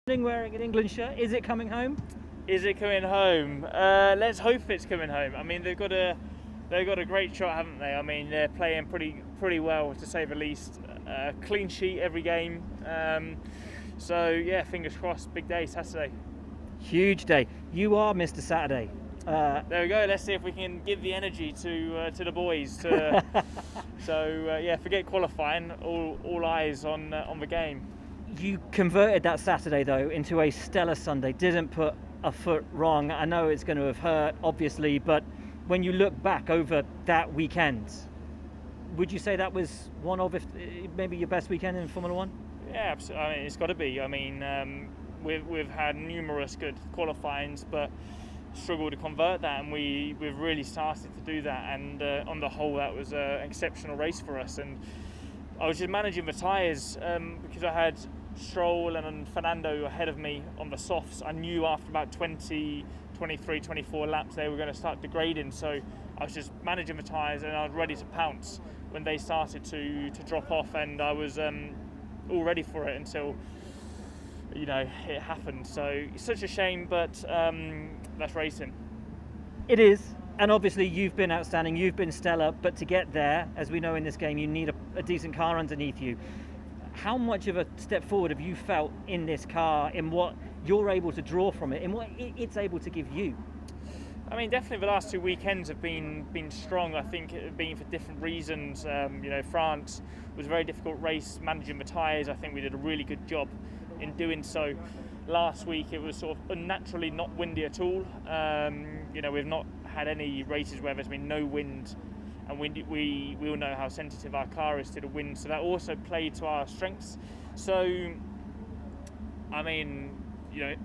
Wearing an England shirt. Is it coming home? Is it coming home? Let's hope it's coming home. I mean, they've got a great shot, haven't they? I mean, they're playing pretty well, to say the least. Clean sheet every game. So yeah, fingers crossed. Big day Saturday. Huge day. You are Mr. Saturday. There we go. Let's see if we can give the energy to the boys. So yeah, forget qualifying. All eyes on the game. You converted that Saturday though into a stellar Sunday. Didn't put a foot wrong. I know it's going to have hurt, obviously, but when you look back over that weekend, would you say that was one of, if maybe your best weekend in Formula One? Yeah, absolutely. I mean, it's got to be. I mean, we've had numerous good qualifyings, but struggled to convert that, and we've really started to do that. And on the whole, that was an exceptional race for us. And I was just managing the tyres because I had Stroll and Fernando ahead of me on the softs. I knew after about 20, 23, 24 laps they were going to start degrading, so I was just managing the tyres and I was ready to pounce when they started to drop off, and I was all ready for it until it happened. So it's such a shame, but that's racing. It is. And obviously you've been outstanding, you've been stellar, but to get there, as we know in this game, you need a decent car underneath you. How much of a step forward have you felt in this car, in what you're able to draw from it, in what it's able to give you? I mean, definitely the last 2 weekends have been strong. I think it has been for different reasons. France was a very difficult race, managing the tyres. I think we did a really good job in doing so. Last week it was sort of unnaturally not windy at all. We've not had any races where there's been no wind and windy. We all know how sensitive our car is to the wind, so that also played to our strengths. So, I mean,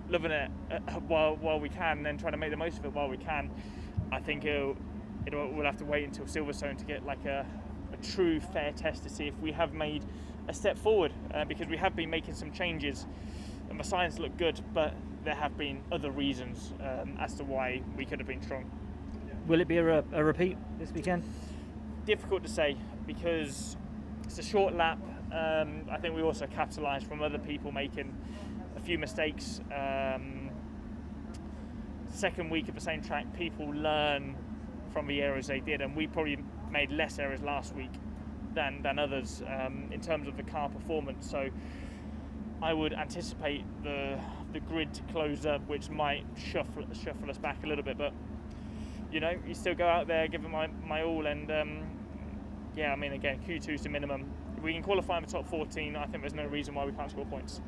loving it while we can, and then trying to make the most of it while we can. I think we'll have to wait until Silverstone to get like a true fair test to see if we have made a step forward, because we have been making some changes and the signs look good, but there have been other reasons as to why we could have been strong. Will it be a repeat this weekend? Difficult to say, because it's a short lap. I think we also capitalised from other people making a few mistakes. Second week of the same track, people learn from the errors they did, and we probably made less errors last week than others in terms of the car performance. So I would anticipate the grid to close up, which might shuffle us back a little bit, but you still go out there, give it my all, and yeah, I mean, again, Q2 is the minimum. If we can qualify in the top 14, I think there's no reason why we can't score points.